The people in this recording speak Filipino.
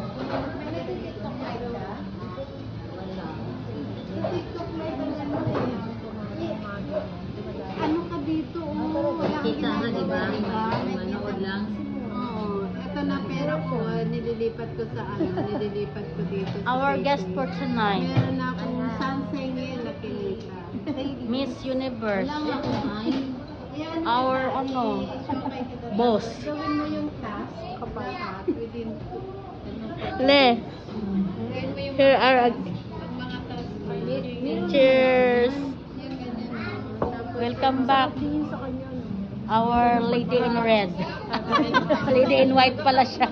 TikTok live ka? Wala. TikTok live ka naman. Ano ka dito? Kita ka, di ba? Manood lang. Oo. Ito na pera ko, nililipat ko sa nililipat ko dito sa Our PayPay. guest for tonight, Meron akong Sansay ngayon na kinita. Miss Universe. Wala nga ako. Yan, Our boss. gawin mo yung task lahat within Le, gawin mo yung here are mga task. cheers. Yan, ganyan. Tapos, Welcome back. Our lady in red. Lady in white pala siya.